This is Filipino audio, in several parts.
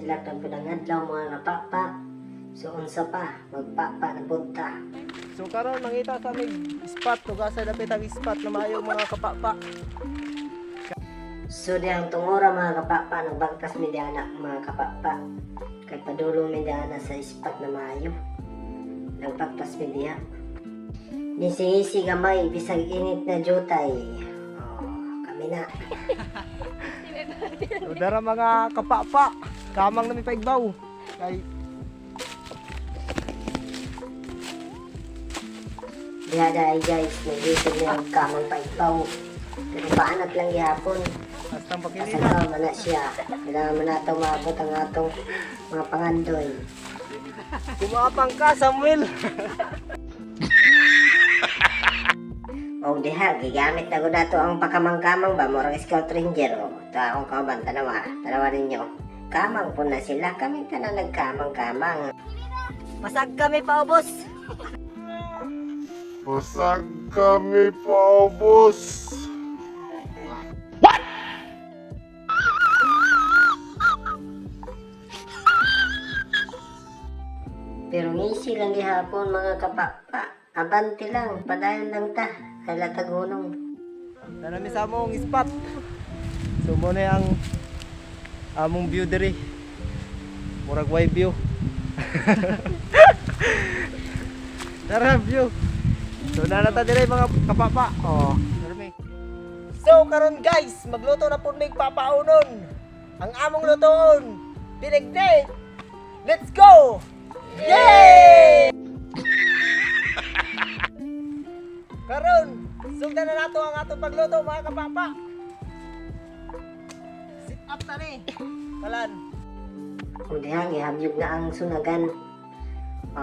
Sila kang pinangadlaw mga kapapa. So unsa pa, magpapa na punta. So karon nangita sa aming spot, tugasa dapit ang spot na maayo mga kapapa. So di ang tungora mga kapapa, nagbangkas mi diana mga kapapa. Kay padulong mi diana sa spot na maayo. Nagbangkas mi diya. Nisi-isi gamay, bisag init na jutay. Kami na. So dara mga kapapa, kamang nami paigbaw. Kay Diya dahil guys, nag-isip niya ang kamang paigpaw. Pero paanat lang gihapon. hastang pakilita. Kasagaw man na siya. Kailangan man nato maabot ang atong mga pangandoy. Kumapang ka Samuel. O diha, gigamit na ko nato ang pakamang-kamang ba? Murang Scout Ranger. O, ito akong kauban, tanawa. Tanawa ninyo. Kamang po na sila. Kami ka na nagkamang-kamang. Masag kami pa, ubos. Pasag kami paubos. Pero ngisi lang gihapon mga kapapa. Abante lang, padayon lang ta. Kala tagunong. Nanami sa among spot. So mo na ang among view diri. Murag wide view. Tara view. So nanata diri mga kapapa. Oh, darmi. So karon guys, magluto na pud mig papaunon. Ang among lutoon, binigday. Let's go! Yay! Karon, sugdan na nato ang atong pagluto mga kapapa. Sit up na ni. Kalan. O diha, gihamyog na ang sunagan. O,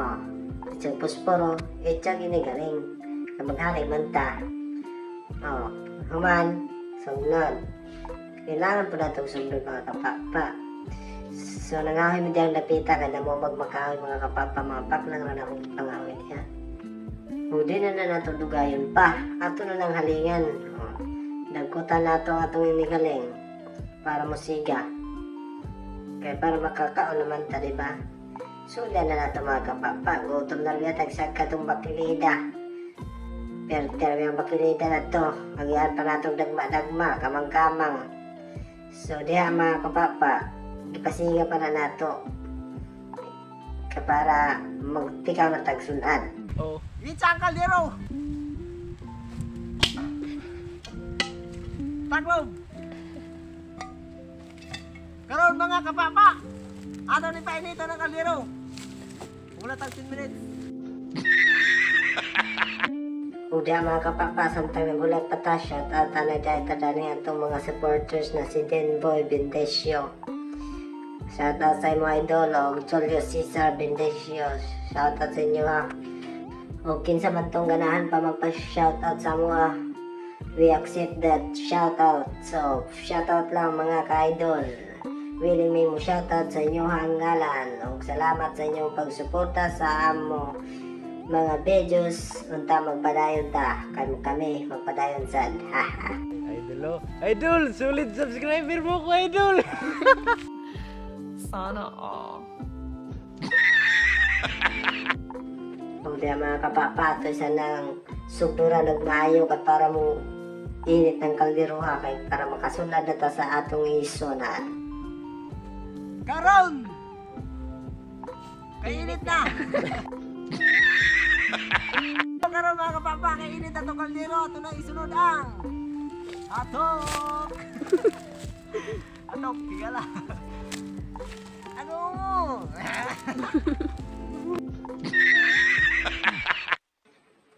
itsang posporo, itsang inigaling. Kabaghanay man ta. O, human, sunod. Kailangan po natong sunod mga kapapa. So, nangahoy mo diyang napita ka na mo magmakahoy mga kapapa, mga paklang na akong pangahoy niya. O, di na nato dugayon pa. Ato na lang halingan. O, dagkutan nato ang atong inigaling para musiga. Kaya para makakaon naman ta, diba? Sudan na nato mga kapapa. Gutom na liya, tagsag ka itong bakilida. Pero yung bakilida na to, magyaan pa natong dagma-dagma, kamang-kamang. So diha mga kapapa, ipasiga pa na nato. Kaya para magtikaw na tagsunan. Oh, itsa ang kaldero. Taglog. Karon mga kapapa, ano ni painito ng kaldero? Wala tag 10 minutes. Uda mga kapapa, samtang nagulat pa ta, shout out na dahil tadani atong mga supporters na si Denboy Bendesio. Shout out sa mga idol, o Julio Cesar Bendesio. Shout out sa inyo ha. O kinsa man tong ganahan pa magpa-shout out sa mga, we accept that shout out. So, shout out lang mga ka-idol. Willing me mo shout out sa inyo hanggalan. O salamat sa inyong pagsuporta sa amo mga videos. Unta magpadayon ta. Kami magpadayon sad. Haha. Idol, idol, sulit subscriber mo ko idol. Sana all. Kung di mga kapapa, ito isa ng sugdura nagmaayo ka para mo init ng kaldero ha, kay para makasunod na ta sa atong isunan. Karon! Kainit na! Karon mga kapapa, kainit na itong kaldero. Ito na isunod ang atok! Atok, tigala. Ano?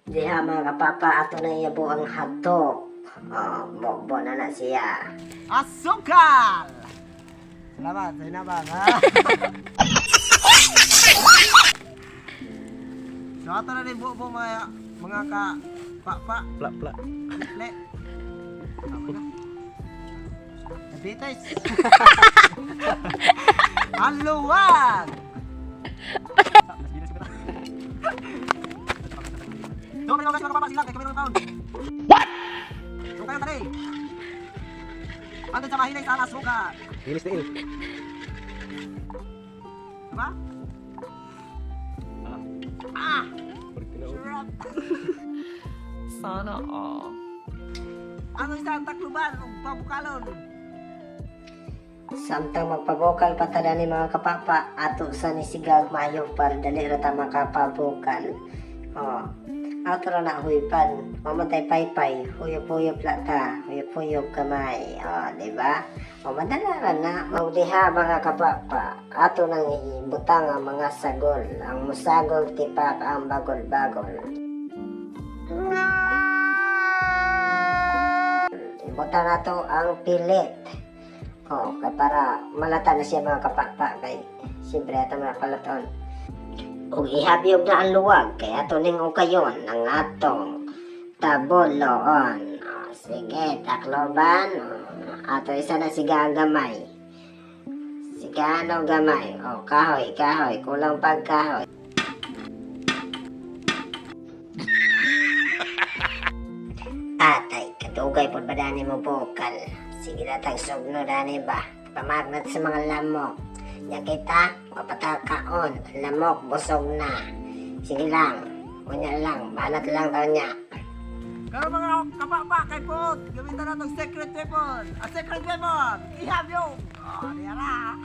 Diha mga kapapa, ato na iyabo ang hotdog. Bokbo na na siya. Asukal! Salamat, sa inabang ha? So ato na rin buo mga ka-pa-pa. Pla-pla. Le. Nabitis. Ang luwag! Doon, mga kapapa sila, kaya kami ng taon. What? So kayo tali. Andun sa mahinay sa alas suka. Hilis na il. Diba? Ah! Sarap! Sana all. Ano isang takluban o pabukalon? Samtang magpabukal pa tada ni mga kapapa ato sa nisigag mayo para dali ra ta makapabukal. Oh. Ato ra na huypan, mamatay paypay, huyop-huyop lata, huyop-huyop kamay. Oh, di ba? O madala ra na maudiha mga kapapa. Ato nang ibutang ang mga sagol. Ang musagol tipak ang bagol-bagol. Ibutang nato ang pilit. Oh, kay para malata na siya mga kapapa kay siyempre ato mga palaton. Ug ihabyog na ang luwag kay ato ning ukayon ang atong taboloon. Oh, sige, takloban. Oh, ato isa na siga ang gamay. Siga ang gamay. Oh, kahoy, kahoy, kulang pagkahoy. Atay, kadugay po ba dani mo bukal? Sige na tang sugno dani ba? Pamagnat sa mga lamok. Ya kita, mapatakaon, lamok, busog na. Sige lang, kunya lang, banat lang daw niya. Karon mga kapapa kay Pot, gamitan na itong secret weapon. A secret weapon! Ihab yung! Oh, niyara!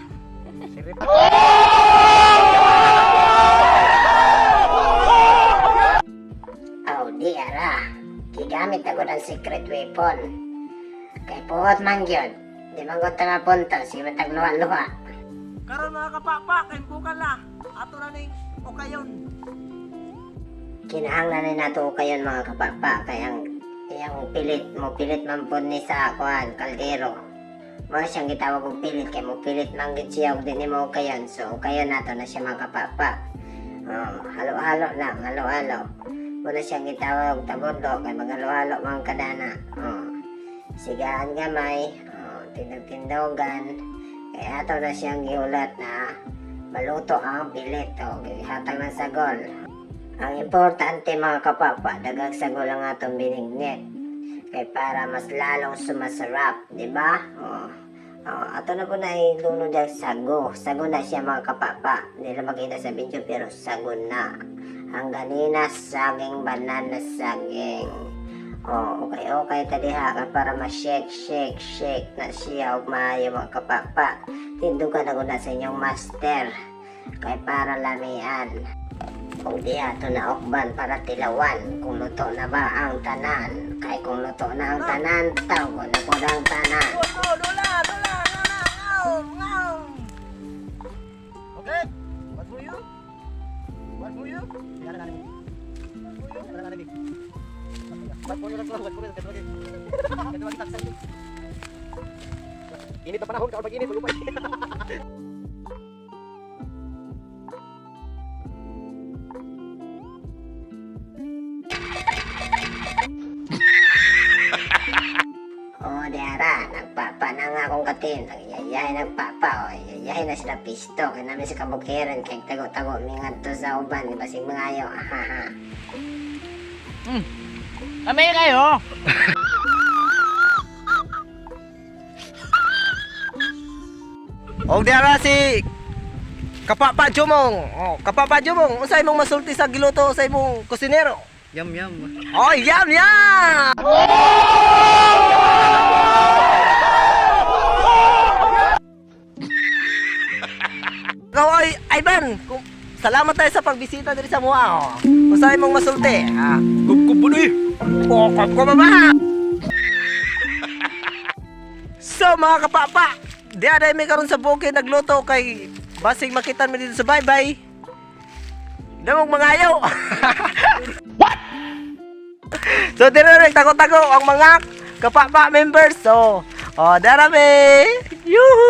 Oh, di ara. Gigamit ako ng secret weapon. Kay puot man yun. Di man ko mapunta, sige matag luha-luha. Karon mga kapapa kay bukal na. Ato na ning ukayon. Kinahanglan na nato kayon mga kapapa kay ang pilit man po ni sa kuan kaldero. Mo siyang gitawag og pilit kay mo pilit man gid siya og dinhi mo kayon. So kayon nato na siya mga kapapa. Oh, halo-halo lang, halo-halo. Mo na siyang gitawag og tagodlo kay magalo-halo man kadana. Oh. Sigaan gamay, oh, tindog-tindogan. Kay ato na siyang giulat na maluto ang pilit o hatag ng sagol. Ang importante mga kapapa, dagang sagol ang atong binignit. Kay para mas lalong sumasarap, di ba? Ato na po na ilunod ang sago. Sago na siya mga kapapa. Hindi na makita sa video pero sago na. Ang ganina saging banana saging. Okay tadiha ka para ma-shake na siya o maayo mga kapapa. Tindugan ako na sa inyong master. Kay para lamian. Kung di ato na okban para tilawan. Kung luto na ba ang tanan. Kay kung luto na ang tanan, tawag na po ang tanan. Dula! Ngaw! Okay? What for you? What for you? Yan na namin. What for you? Yan na namin. What for you? Ganito magtaksan. Init na panahon, kaon pag-init, malupay. Diara, nagpapa na nga akong katin. Nagyayahin nagpapa, o. Yayahin na sila pisto. Kaya namin si kabukiran, kaya tago-tago, mingat to sa uban. Di ba si mga ayaw, ahaha. Kami kayo. O diara si Kapapa Jumong. Oh, Kapapa Jumong, unsay mong masulti sa giluto sa imong kusinero? Yum yum. Oh, yum! Ikaw ay Ivan, salamat tayo sa pagbisita dito sa mua. Oh. Unsay mong masulti? Kubuloy. Kokot ko ba? So mga kapapa, diaday may karon sa bukid nagluto kay basig makitan mi dito sa bye-bye. Damog mga ayaw. What? So dira tago-tago ang mga kapapa members. So, darami. Yuhu!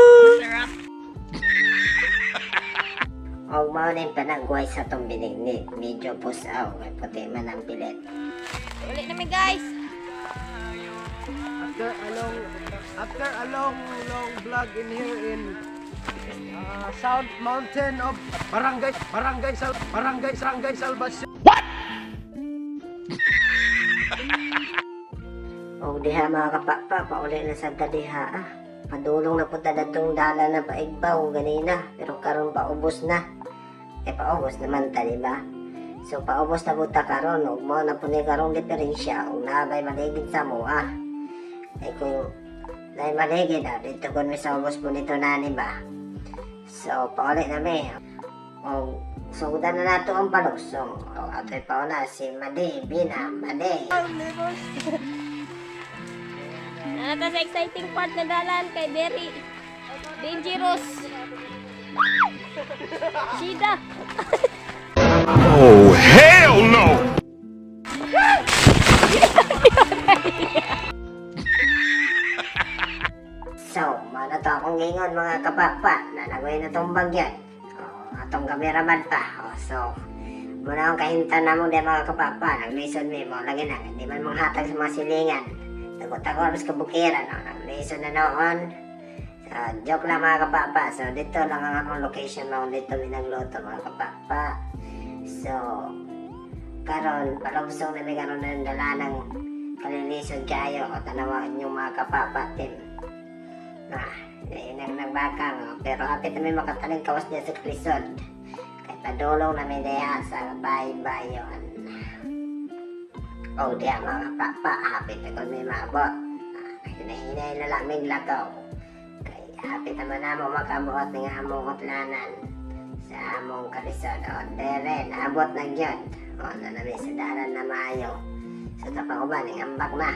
Og mao na yung panagway sa tong binignit. Medyo pusaw, may puti man ang pilit. Ulit namin guys. After a long vlog in here in South Mountain of Barangay Salvacion. Og diha mga kapapa, pauli na sa diha. padulong na punta na itong dala na paigbaw ganina, pero karon paubos na. Paubos naman ta, diba? So paubos na punta karon, ug mo na po ni karong diferensya, ug nabay maligid sa mo, kung naay maligid, dito kung may sa ubos po nito na, diba? So paulit na may, sugudan na nato ang palusong. Ato'y pauna si Madi, Bina, Madi. Nata sa exciting part na dalan kay Berry. Dangerous. Shida. Oh, hell no! So, mana to akong gingon mga kapapa, nalagay na tong bagyan. Atong kameraman pa. So, muna akong kahintan na mo di mga kapapa, nag-listen mo, lagi na, hindi man mong hatag sa mga silingan. Tagot ako alas kabukiran, nag-listen na noon. So, joke lang mga kapapa. So, dito lang ang akong location mo, dito minagluto mga kapapa. So, karon palubsong na may karon ng dala ng kalilisod kayo o tanawan yung mga kapapa team. Inang nagbakang, pero apit na may makataling kawas niya sa kalisod. Kaya padulong na may deha sa bayan. O diya mga kapapa, hapit na kung may mabot. Hinahinay na lang may lakaw. Kaya hapit naman na mo makabuot ng among utlanan sa among kalisod. O dere, naabot na yun. O nanami sa dalan na maayo. Sa tapang uban, ambak na.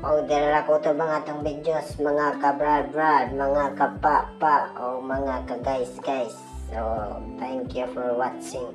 O dere ko ito mga itong videos, mga kabrad-brad, mga kapapa, o mga ka-guys. So, thank you for watching.